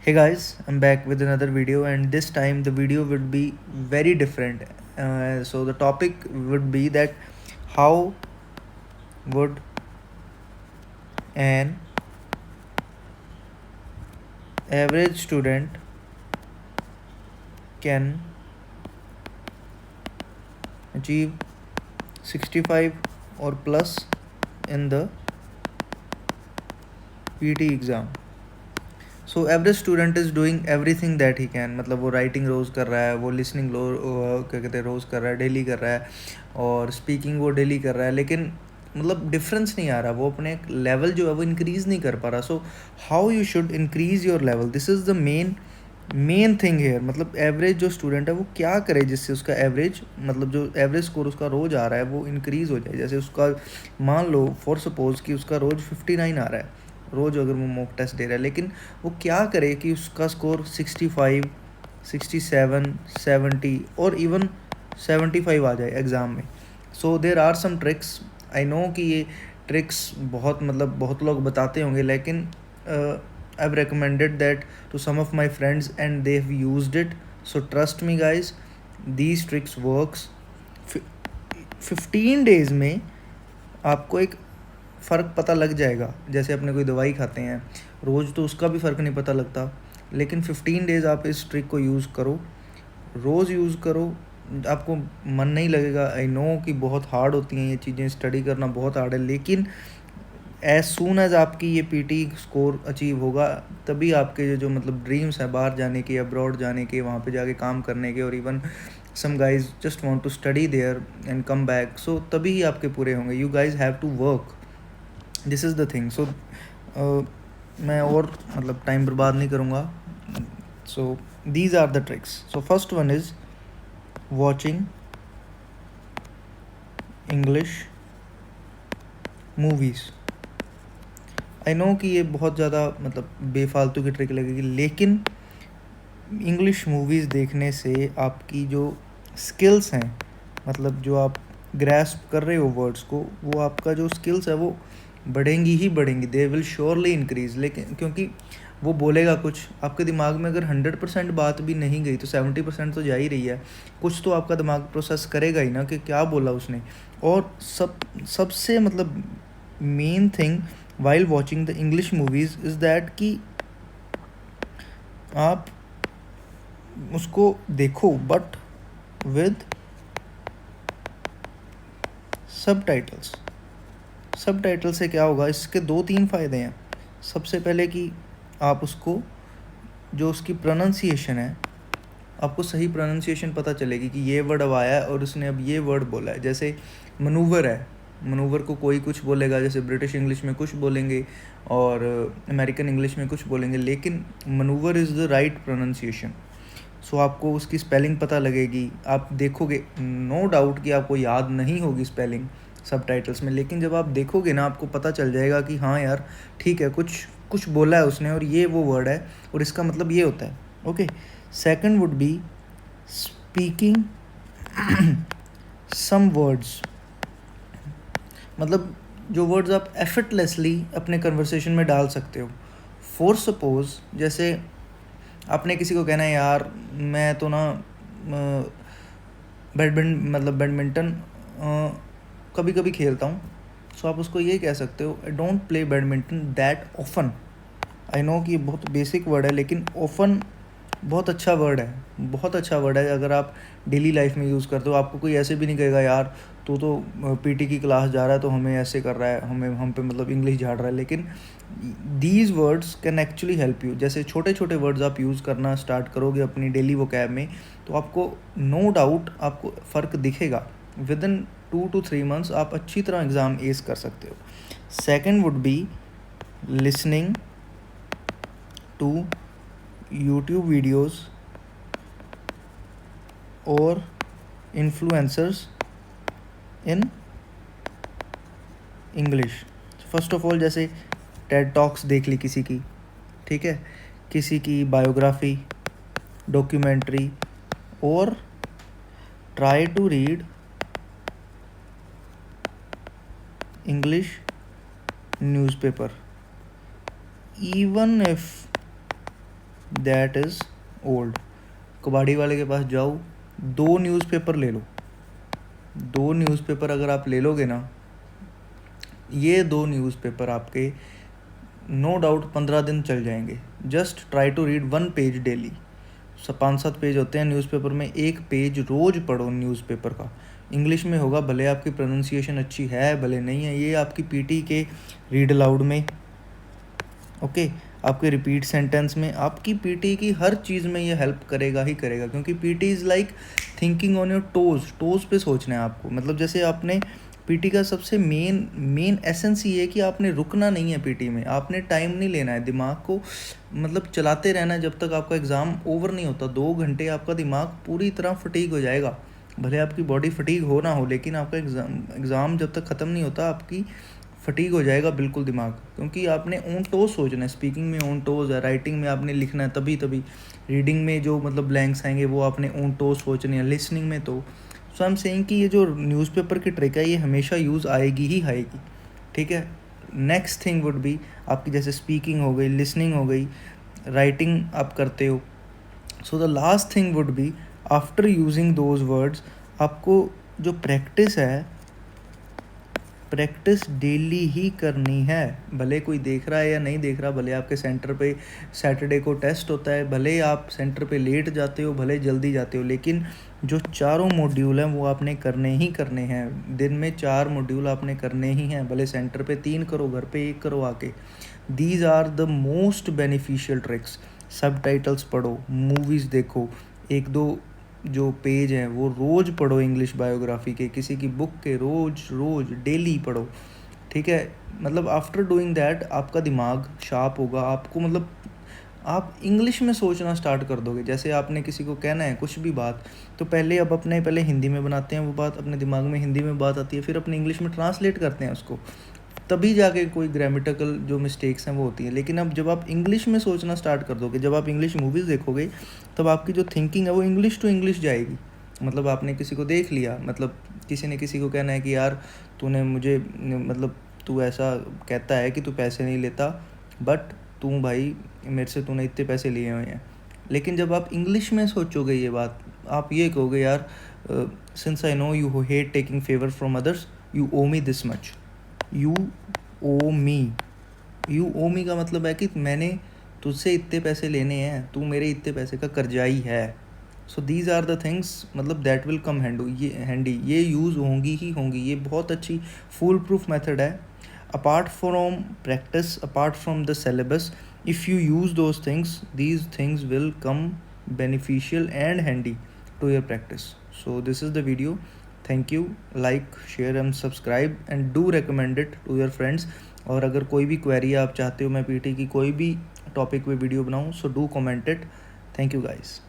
Hey guys, I'm back with another video, and this time the video would be very different. So the topic would be that how would an average student can achieve 65 or plus in the PT exam. So average student is doing everything that he can, मतलब वो writing रोज़ कर रहा है, वो listening क्या कहते हैं रोज़ कर रहा है, डेली कर रहा है, और स्पीकिंग वो डेली कर रहा है, लेकिन मतलब डिफरेंस नहीं आ रहा, वो अपने लेवल जो है वो इंक्रीज़ नहीं कर पा रहा. So how you should increase your level, this is the main thing here. मतलब एवरेज जो स्टूडेंट है वो क्या करे जिससे उसका एवरेज, मतलब जो एवरेज स्कोर उसका रोज़ आ रहा है वो इंक्रीज़ हो जाए. जैसे उसका मान लो फॉर सपोज़ कि उसका रोज़ 59 आ रहा है रोज़, अगर वो मॉक टेस्ट दे रहा है, लेकिन वो क्या करे कि उसका स्कोर 65, 67, 70 और इवन 75 आ जाए एग्ज़ाम में. So there are some tricks. I know कि ये ट्रिक्स बहुत लोग बताते होंगे, लेकिन I've recommended that to some of my friends and they've used it. So trust me guys, these tricks works. 15 days में आपको एक फ़र्क पता लग जाएगा. जैसे अपने कोई दवाई खाते हैं रोज़ तो उसका भी फ़र्क नहीं पता लगता, लेकिन 15 डेज़ आप इस ट्रिक को यूज़ करो, रोज़ यूज़ करो, आपको मन नहीं लगेगा. आई नो कि बहुत हार्ड होती हैं ये चीज़ें, स्टडी करना बहुत हार्ड है, लेकिन एज सून एज आपकी ये पीटी स्कोर अचीव होगा तभी आपके जो मतलब ड्रीम्स हैं बाहर जाने के, अब्रॉड जाने के, वहाँ पे जाके काम करने के, और even some guys just want to study there and come back, so तभी ही आपके पूरे होंगे. You guys have to work, this is the thing. So मैं और मतलब टाइम बर्बाद नहीं करूँगा. So these are the tricks. So first one is watching English movies. I know कि ये बहुत ज़्यादा मतलब बेफालतू की ट्रिक लगेगी, लेकिन इंग्लिश मूवीज़ देखने से आपकी जो स्किल्स हैं, मतलब जो आप ग्रैस्प कर रहे हो वर्ड्स को, वो आपका जो स्किल्स है वो बढ़ेंगी ही बढ़ेंगी. They will surely increase. लेकिन क्योंकि वो बोलेगा कुछ, आपके दिमाग में अगर 100% बात भी नहीं गई तो 70% तो जा ही रही है. कुछ तो आपका दिमाग प्रोसेस करेगा ही ना कि क्या बोला उसने. और सबसे मतलब main thing while watching the English movies is that कि आप उसको देखो बट विद सब टाइटल्स. सब टाइटल से क्या होगा, इसके 2-3 फ़ायदे हैं. सबसे पहले कि आप उसको जो उसकी प्रोनाउंसिएशन है, आपको सही प्रोनाउंसिएशन पता चलेगी कि ये वर्ड अब आया है और उसने अब ये वर्ड बोला है. जैसे मनूवर है, मनूवर को कोई कुछ बोलेगा, जैसे ब्रिटिश इंग्लिश में कुछ बोलेंगे और अमेरिकन इंग्लिश में कुछ बोलेंगे, लेकिन maneuver is the right pronunciation. So आपको उसकी स्पेलिंग पता लगेगी. आप देखोगे, नो डाउट कि आपको याद नहीं होगी स्पेलिंग सब टाइटल्स में, लेकिन जब आप देखोगे ना आपको पता चल जाएगा कि हाँ यार ठीक है, कुछ कुछ बोला है उसने और ये वो वर्ड है और इसका मतलब ये होता है. Okay. Second would be speaking some words. मतलब जो वर्ड्स आप एफर्टलेसली अपने कन्वर्सेशन में डाल सकते हो. फॉर सपोज जैसे आपने किसी को कहना है यार मैं तो ना बैडमिंटन कभी कभी खेलता हूँ. सो आप उसको ये कह सकते हो, I don't play badminton that often. I know कि ये बहुत बेसिक वर्ड है, लेकिन ऑफन बहुत अच्छा वर्ड है, बहुत अच्छा वर्ड है. अगर आप डेली लाइफ में यूज़ करते हो, आपको कोई ऐसे भी नहीं कहेगा यार तू तो पीटी की क्लास जा रहा है तो हमें ऐसे कर रहा है, हम पे मतलब इंग्लिश झाड़ रहा है. लेकिन these words can actually help you. जैसे छोटे छोटे वर्ड्स आप यूज़ करना स्टार्ट करोगे अपनी डेली वोकैब में, तो आपको नो डाउट आपको फ़र्क दिखेगा. विद इन 2 to 3 months आप अच्छी तरह एग्ज़ाम एस कर सकते हो. Second would be listening to YouTube videos और influencers in English. First of all जैसे टेड टॉक्स देख ली किसी की, ठीक है, किसी की बायोग्राफी, डॉक्यूमेंट्री, और try to read English newspaper. Even if that is old. कबाड़ी वाले के पास जाओ, 2 न्यूज़पेपर ले लो, 2 न्यूज़पेपर अगर आप ले लोगे ना, ये 2 न्यूज़पेपर आपके नो डाउट 15 दिन चल जाएंगे। Just try to read 1 page daily. 5-7 page होते हैं न्यूज़पेपर में, 1 पेज रोज़ पढ़ो न्यूज़पेपर का। इंग्लिश में होगा, भले आपकी प्रोनाउंसिएशन अच्छी है भले नहीं है, ये आपकी पीटी के रीड अलाउड में, ओके, आपके रिपीट सेंटेंस में, आपकी पीटी की हर चीज़ में ये हेल्प करेगा ही करेगा, क्योंकि PT is like thinking on your toes पे सोचना है आपको। मतलब जैसे आपने पीटी का सबसे मेन एसेंस ये है कि आपने रुकना नहीं है पीटी में, आपने टाइम नहीं लेना है, दिमाग को मतलब चलाते रहना है जब तक आपका एग्ज़ाम ओवर नहीं होता। 2 घंटे आपका दिमाग पूरी तरह फटीग हो जाएगा, भले आपकी बॉडी फटीग हो ना हो, लेकिन आपका एग्ज़ाम जब तक ख़त्म नहीं होता आपकी फटीग हो जाएगा बिल्कुल दिमाग, क्योंकि आपने ऑन टोज सोचना है। स्पीकिंग में ऑन टोज है, राइटिंग में आपने लिखना है तभी, रीडिंग में जो मतलब ब्लैंक्स आएंगे वो आपने ऑन टोज सोचने हैं, लिसनिंग में तो। सो आई एम सेइंग कि ये जो न्यूज़पेपर की ट्रिक है ये हमेशा यूज़ आएगी ही आएगी, ठीक है। नेक्स्ट थिंग वुड बी, आपकी जैसे स्पीकिंग हो गई, लिसनिंग हो गई, राइटिंग आप करते हो। So the last thing would be, after using those words, आपको जो प्रैक्टिस है, प्रैक्टिस डेली ही करनी है। भले कोई देख रहा है या नहीं देख रहा, भले आपके सेंटर पे सैटरडे को टेस्ट होता है, भले आप सेंटर पे लेट जाते हो, भले जल्दी जाते हो, लेकिन जो 4 मॉड्यूल हैं वो आपने करने ही करने हैं। दिन में 4 मॉड्यूल आपने करने ही हैं, भले सेंटर पे 3 करो, घर पे 1 करो आके। These are the most beneficial tricks. सब टाइटल्स पढ़ो, मूवीज़ देखो, 1-2 जो पेज हैं वो रोज़ पढ़ो, इंग्लिश बायोग्राफी के, किसी की बुक के रोज़ डेली पढ़ो, ठीक है। मतलब आफ्टर डूइंग दैट आपका दिमाग शार्प होगा, आपको मतलब आप इंग्लिश में सोचना स्टार्ट कर दोगे। जैसे आपने किसी को कहना है कुछ भी बात, तो पहले हिंदी में बनाते हैं वो बात, अपने दिमाग में हिंदी में बात आती है, फिर अपने इंग्लिश में ट्रांसलेट करते हैं उसको, तभी जाके कोई ग्रामेटिकल जो मिस्टेक्स हैं वो होती हैं। लेकिन अब जब आप इंग्लिश में सोचना स्टार्ट कर दोगे, जब आप इंग्लिश मूवीज़ देखोगे, तब आपकी जो थिंकिंग है वो इंग्लिश टू इंग्लिश जाएगी। मतलब आपने किसी को देख लिया, मतलब किसी ने किसी को कहना है कि यार तूने मुझे, मतलब तू ऐसा कहता है कि तू पैसे नहीं लेता, बट तू भाई मेरे से तूने इतने पैसे लिए हुए हैं। लेकिन जब आप इंग्लिश में सोचोगे ये बात, आप ये कहोगे यार, since I know you hate taking favour from others, you owe me this much. You owe me, you owe me का मतलब है कि मैंने तुझसे इतने पैसे लेने हैं, तू मेरे इतने पैसे का कर्जाई है। So these are the things, मतलब दैट विल कम हैंडी, ये यूज़ होंगी ही होंगी। ये बहुत अच्छी फुल प्रूफ मेथड है। Apart from practice, apart from the syllabus, if you use those things, these things will come beneficial and handy to your practice. So this is the video. Thank you. Like, share and subscribe and do recommend it to your friends. और अगर कोई भी query आप चाहते हो मैं PT की कोई भी टॉपिक पे वीडियो बनाऊँ, so do comment it. Thank you guys.